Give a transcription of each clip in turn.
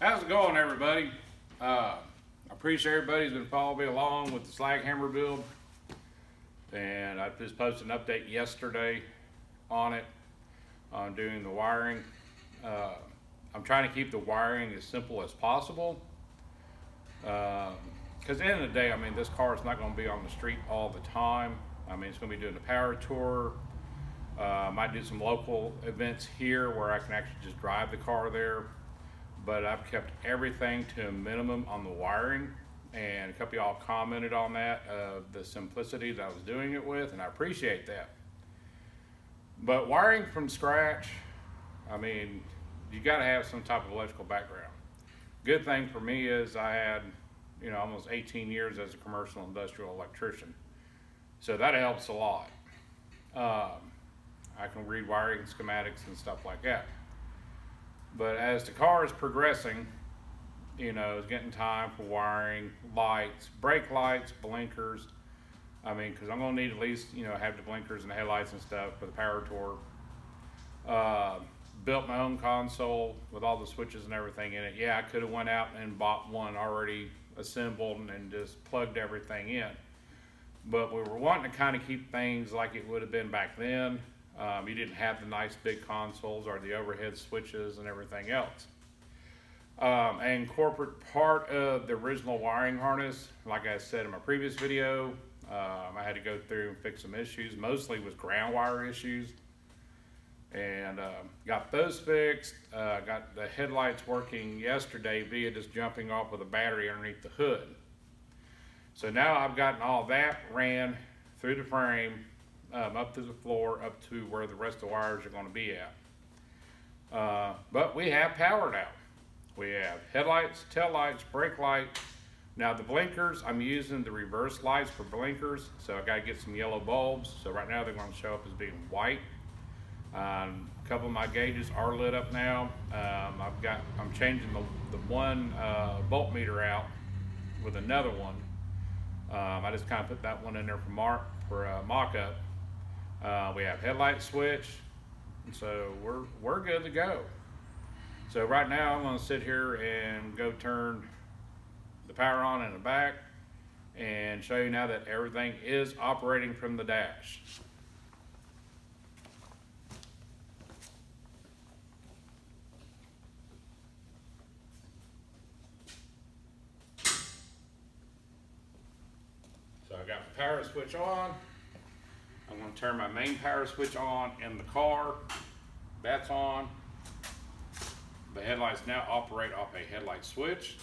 How's it going, everybody? I appreciate everybody's been following me along with the SlagHammer build, and I just posted an update yesterday on it, on doing the wiring. I'm trying to keep the wiring as simple as possible, because at the end of the day, I mean, this car is not going to be on the street all the time. I mean, it's going to be doing the power tour. Might do some local events here where I can actually just drive the car there. But I've kept everything to a minimum on the wiring, and a couple of y'all commented on that, the simplicity that I was doing it with, and I appreciate that. But wiring from scratch, I mean, you got to have some type of electrical background. Good thing for me is I had, almost 18 years as a commercial industrial electrician, so that helps a lot. I can read wiring schematics and stuff like that. But as the car is progressing, it's getting time for wiring, lights, brake lights, blinkers. I mean, because I'm going to need at least, have the blinkers and the headlights and stuff for the power tour. Built my own console with all the switches and everything in it. Yeah, I could have went out and bought one already assembled and just plugged everything in. But we were wanting to kind of keep things like it would have been back then. You didn't have the nice big consoles or the overhead switches and everything else. And corporate part of the original wiring harness, like I said in my previous video, I had to go through and fix some issues, mostly with ground wire issues. And got those fixed. Got the headlights working yesterday via just jumping off with a battery underneath the hood. So now I've gotten all that ran through the frame, up to the floor, up to where the rest of the wires are going to be at. But we have power now. We have headlights, tail lights, brake lights. Now the blinkers, I'm using the reverse lights for blinkers, so I got to get some yellow bulbs. So right now they're going to show up as being white. A couple of my gauges are lit up now. I'm changing the one voltmeter out with another one. I just kind of put that one in there for mock-up. We have headlight switch, and so we're good to go. So right now I'm going to sit here and go turn the power on in the back and show you now that everything is operating from the dash. So I got the power switch on. I'm going to turn my main power switch on in the car. That's on. The headlights now operate off a headlight switch.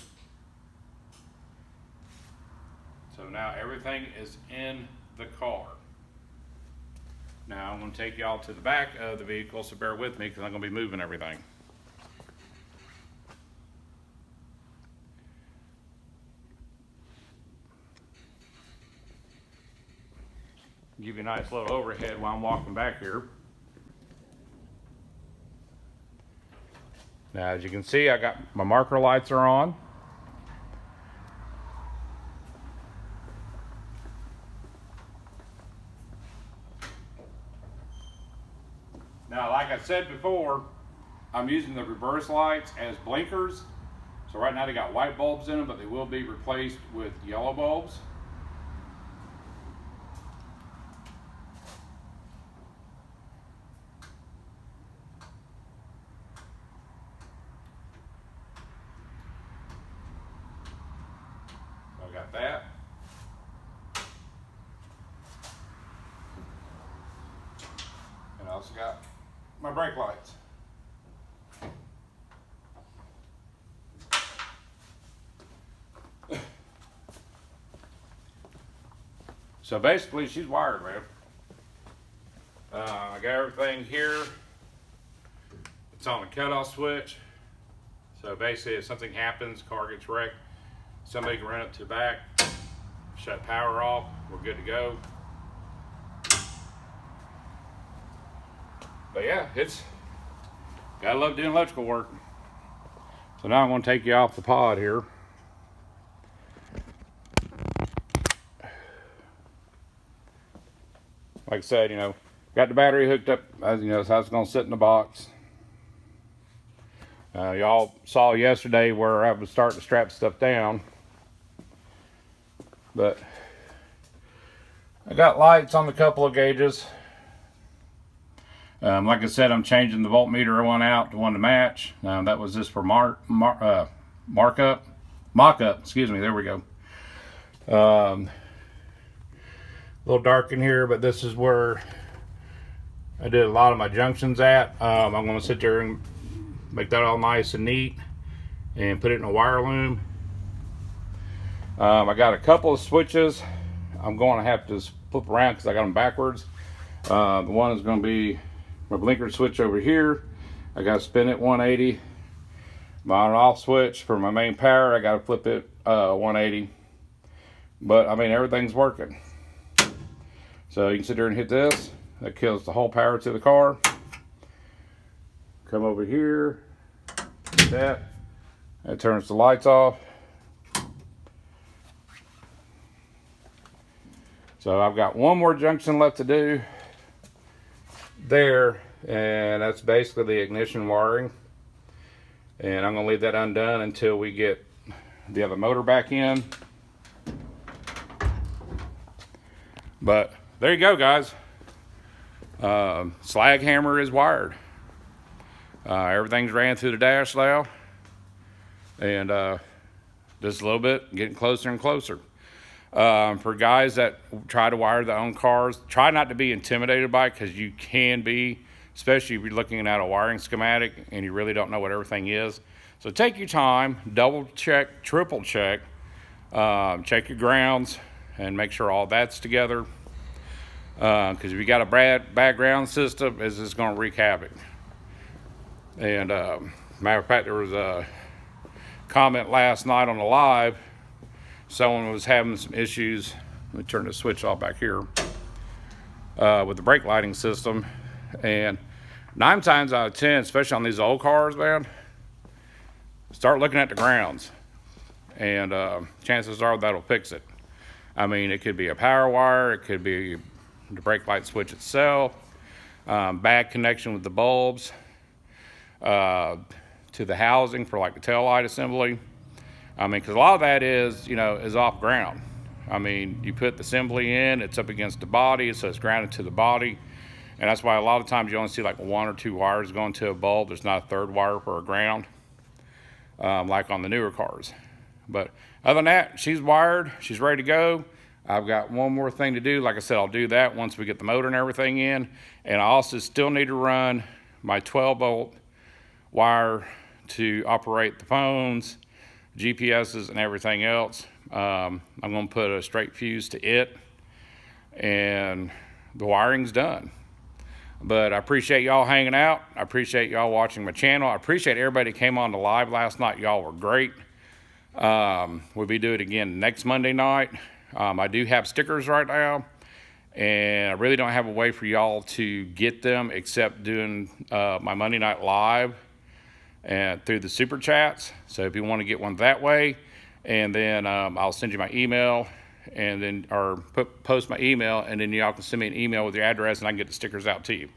So now everything is in the car. Now I'm going to take y'all to the back of the vehicle, so bear with me because I'm going to be moving everything. Give you a nice little overhead while I'm walking back here. Now, as you can see, I got my marker lights are on. Now, like I said before, I'm using the reverse lights as blinkers. So right now they got white bulbs in them, but they will be replaced with yellow bulbs. Got that. And I also got my brake lights. So basically she's wired, man. I got everything here. It's on a cutoff switch. So basically if something happens, car gets wrecked, somebody can run up to the back, shut power off, we're good to go. But yeah, gotta love doing electrical work. So now I'm gonna take you off the pod here. Like I said, got the battery hooked up, so I was gonna sit in the box. Y'all saw yesterday where I was starting to strap stuff down, but I got lights on the couple of gauges. Like I said, I'm changing the voltmeter one out to one to match. That was just for mock-up. Excuse me. There we go. A little dark in here, but this is where I did a lot of my junctions at. I'm going to sit there and make that all nice and neat and put it in a wire loom. I got a couple of switches I'm going to have to flip around because I got them backwards. The one is going to be my blinker switch over here. I got to spin it 180. My on off switch for my main power, I got to flip it 180. But I mean, everything's working. So you can sit there and hit this. That kills the whole power to the car. Come over here, that turns the lights off. So I've got one more junction left to do there, and that's basically the ignition wiring. And I'm gonna leave that undone until we get the other motor back in. But there you go, guys. SlagHammer is wired. Everything's ran through the dash now, and just a little bit, getting closer and closer. For guys that try to wire their own cars, try not to be intimidated by it, because you can be, especially if you're looking at a wiring schematic and you really don't know what everything is. So take your time, double check, triple check, check your grounds, and make sure all that's together. Because if you got a bad ground system, it's just going to wreak havoc. And matter of fact, there was a comment last night on the live. Someone was having some issues. Let me turn the switch off back here with the brake lighting system. And 9 times out of 10, especially on these old cars, man, start looking at the grounds, and chances are that'll fix it. I mean, it could be a power wire, it could be the brake light switch itself, bad connection with the bulbs to the housing for like the tail light assembly. I mean, because a lot of that is, is off ground. I mean, you put the assembly in, it's up against the body, so it's grounded to the body. And that's why a lot of times you only see like 1 or 2 wires going to a bulb. There's not a 3rd wire for a ground, like on the newer cars. But other than that, she's wired, she's ready to go. I've got one more thing to do. Like I said, I'll do that once we get the motor and everything in. And I also still need to run my 12-volt wire to operate the phones, GPSs, and everything else. I'm going to put a straight fuse to it, and the wiring's done. But I appreciate y'all hanging out. I appreciate y'all watching my channel. I appreciate everybody that came on the live last night. Y'all were great. We'll be doing it again next Monday night. I do have stickers right now, and I really don't have a way for y'all to get them except doing my Monday night live and through the super chats. So if you want to get one that way, and then I'll send you my email, and then post my email, and then y'all can send me an email with your address, and I can get the stickers out to you.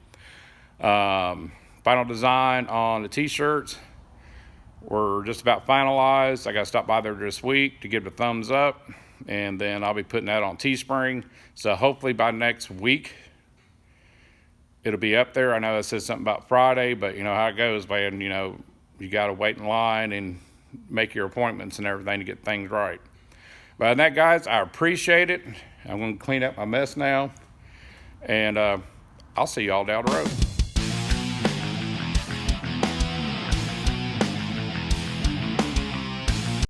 Final design on the t-shirts, we're just about finalized. I got to stop by there this week to give it a thumbs up, and then I'll be putting that on Teespring. So hopefully by next week it'll be up there. I know it says something about Friday, but you know how it goes, man. You got to wait in line and make your appointments and everything to get things right. But other than that, guys, I appreciate it. I'm going to clean up my mess now, and I'll see y'all down the road.